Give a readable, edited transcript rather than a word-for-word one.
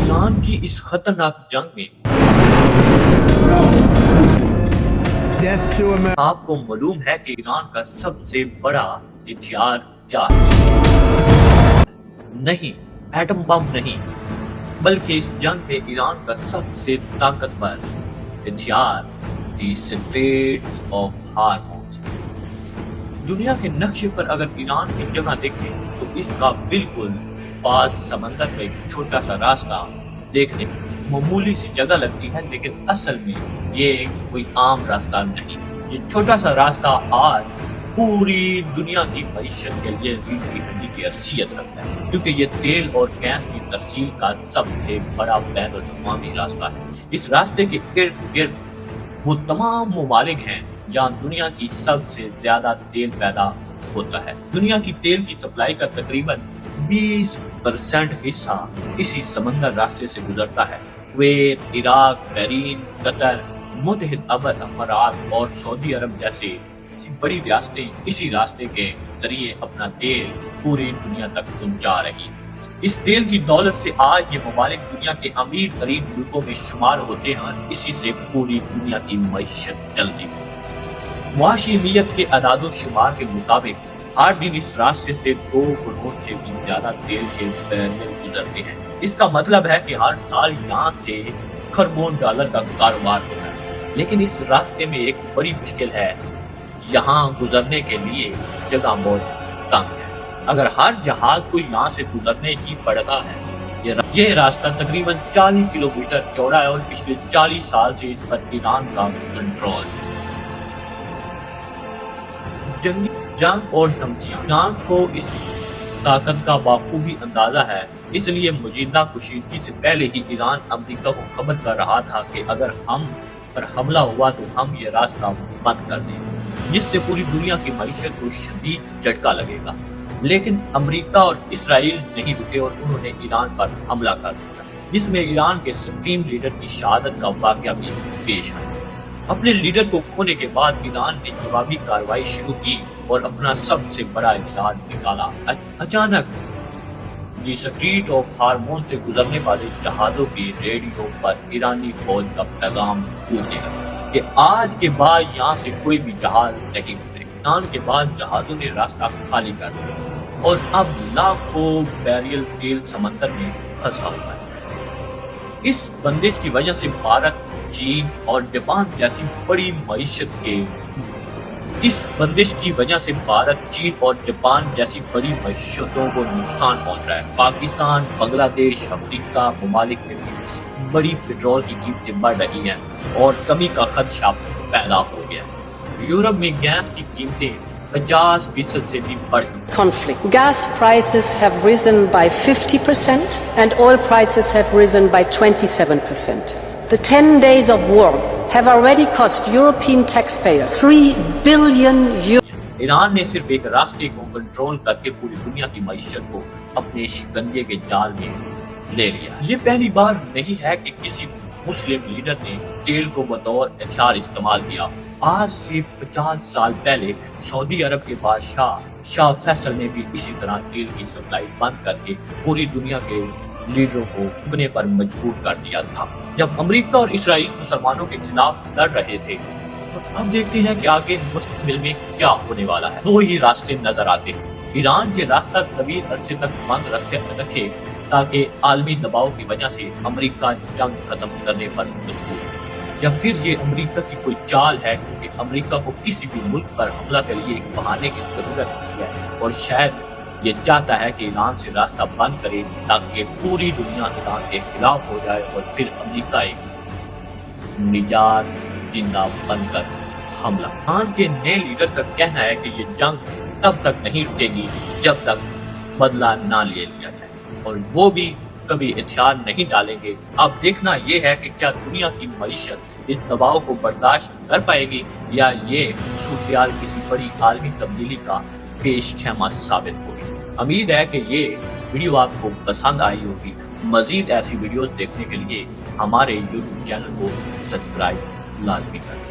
ایران کی اس خطرناک جنگ میں آپ کو معلوم ہے کہ ایران کا سب سے بڑا ہتھیار کیا ہے؟ نہیں، ایٹم بم نہیں، بلکہ اس جنگ میں ایران کا سب سے طاقتور ہتھیار دی اسٹریٹس آف ہارمونز۔ دنیا کے نقشے پر اگر ایران کی جگہ دیکھیں تو اس کا بالکل پاس سمندر میں ایک چھوٹا سا راستہ دیکھنے میں معمولی سی جگہ لگتی ہے، لیکن اصل میں یہ کوئی عام راستہ نہیں۔ یہ چھوٹا سا راستہ آج پوری دنیا کی معیشت کے لیے ریڑھ کی ہڈی کی حیثیت رکھتا ہے، کیونکہ یہ تیل اور گیس کی ترسیل کا سب سے بڑا بین الاقوامی راستہ ہے۔ اس راستے کے ارد گرد وہ تمام ممالک ہیں جہاں دنیا کی سب سے زیادہ تیل پیدا ہوتا ہے۔ دنیا کی تیل کی سپلائی کا تقریباً 20% حصہ اسی سمندر راستے سے گزرتا ہے۔ کویت، عراق، بحرین، قطر، متحدہ عرب امارات اور سعودی عرب جیسے بڑی ریاستیں اسی راستے کے ذریعے اپنا تیل پوری دنیا تک پہنچا رہی ہیں۔ اس تیل کی دولت سے آج یہ ممالک دنیا کے امیر ترین ملکوں میں شمار ہوتے ہیں اور اسی سے پوری دنیا کی معیشت چلتی ہے۔ معاشی میت کے اعداد و شمار کے مطابق ہر دن اس راستے سے 2 کروڑ سے بھی زیادہ تیل کے بیرل گزرتے ہیں۔ اس کا مطلب ہے کہ ہر سال یہاں سے کھربوں ڈالر کا کاروبار ہوتا ہے، لیکن اس راستے میں ایک بڑی مشکل ہے، یہاں گزرنے کے لیے جگہ بہت تنگ ہے۔ اگر ہر جہاز کو یہاں سے گزرنے ہی پڑتا ہے، یہ راستہ تقریباً 40 کلومیٹر چوڑا ہے اور پچھلے 40 سال سے اس پر ایران کا کنٹرول ہے۔ جنگ اور دھمکیاں، ایران کو اس طاقت کا بخوبی اندازہ ہے، اس لیے موجودہ کشیدگی سے پہلے ہی ایران امریکہ کو خبر کر رہا تھا کہ اگر ہم پر حملہ ہوا تو ہم یہ راستہ بند کر دیں گے، جس سے پوری دنیا کی معیشت کو شدید جھٹکا لگے گا۔ لیکن امریکہ اور اسرائیل نہیں رکے اور انہوں نے ایران پر حملہ کر دیا، جس میں ایران کے سپریم لیڈر کی شہادت کا واقعہ بھی پیش آیا۔ اپنے لیڈر کو کھونے کے بعد ایران نے جوابی کارروائی شروع کی اور اپنا سب سے بڑا ہتھیار نکالا۔ اچانک دی اسٹریٹ آف ہارمون سے گزرنے والے جہازوں کی ریڈیو پر ایرانی فوج کا پیغام گونجنے لگا کہ آج کے بعد یہاں سے کوئی بھی جہاز نہیں گزرے۔ ایران کے بعد جہازوں نے راستہ خالی کر دیا اور اب لاکھوں بیرل تیل سمندر میں پھنسا ہوا ہے۔ اس بندش کی وجہ سے بھارت، چین اور جاپان جیسی بڑی معیشت کے معیشتوں کو نقصان پہنچ رہا ہے۔ پاکستان، بنگلہ دیش، افریقہ ممالک میں بھی بڑی پیٹرول کی قیمتیں بڑھ رہی ہیں اور کمی کا خدشہ پیدا ہو گیا ہے۔ یورپ میں گیس کی قیمتیں 50% سے بھی بڑھ گئی۔ Conflict. Gas prices have risen by 50% and oil prices have risen by 27%. The 10 days of war have already cost European taxpayers 3 billion euros. Iran نے صرف ایک راستے کو کنٹرول کر کے پوری دنیا کی معیشت کو اپنے شکنجے کے جال میں لے لیا۔ یہ پہلی بار نہیں ہے کہ کسی مسلم لیڈر نے تیل کو بطور ہتھیار استعمال کیا۔ آج سے 50 سال پہلے سعودی عرب کے بادشاہ شاہ فیصل نے بھی اسی طرح تیل کی سپلائی بند کر کے پوری دنیا کے لیڈروں کو اپنے پر مجبور کر دیا تھا۔ جب امریکہ اور اسرائیل مسلمانوں کے خلاف لڑ رہے تھے، تو اب دیکھتے ہیں کہ آگے مستقبل میں کیا ہونے والا ہے۔ 2 ہی راستے نظر آتے ہیں۔ ایران یہ راستہ طویل عرصے تک بند رکھے تاکہ عالمی دباؤ کی وجہ سے امریکہ جنگ ختم کرنے پر مجبور ہے، یا پھر یہ امریکہ کی کوئی چال ہے کیونکہ امریکہ کو کسی بھی ملک پر حملہ کے لیے ایک بہانے کی ضرورت ہوتی ہے اور شاید یہ چاہتا ہے کہ ایران سے راستہ بند کرے تاکہ پوری دنیا ایران کے خلاف ہو جائے اور پھر امریکہ ایک نجات زندہ بن کر حملہ۔ ایران کے نئے لیڈر کا کہنا ہے کہ یہ جنگ تب تک نہیں رکے گی جب تک بدلہ نہ لے لیا جائے، اور وہ بھی کبھی ہتھیار نہیں ڈالیں گے۔ اب دیکھنا یہ ہے کہ کیا دنیا کی معیشت اس دباؤ کو برداشت کر پائے گی یا یہ صورتحال کسی بڑی عالمی تبدیلی کا پیش خیمہ ثابت ہوگی۔ امید ہے کہ یہ ویڈیو آپ کو پسند آئی ہوگی۔ مزید ایسی ویڈیوز دیکھنے کے لیے ہمارے یوٹیوب چینل کو سبسکرائب لازمی کریں۔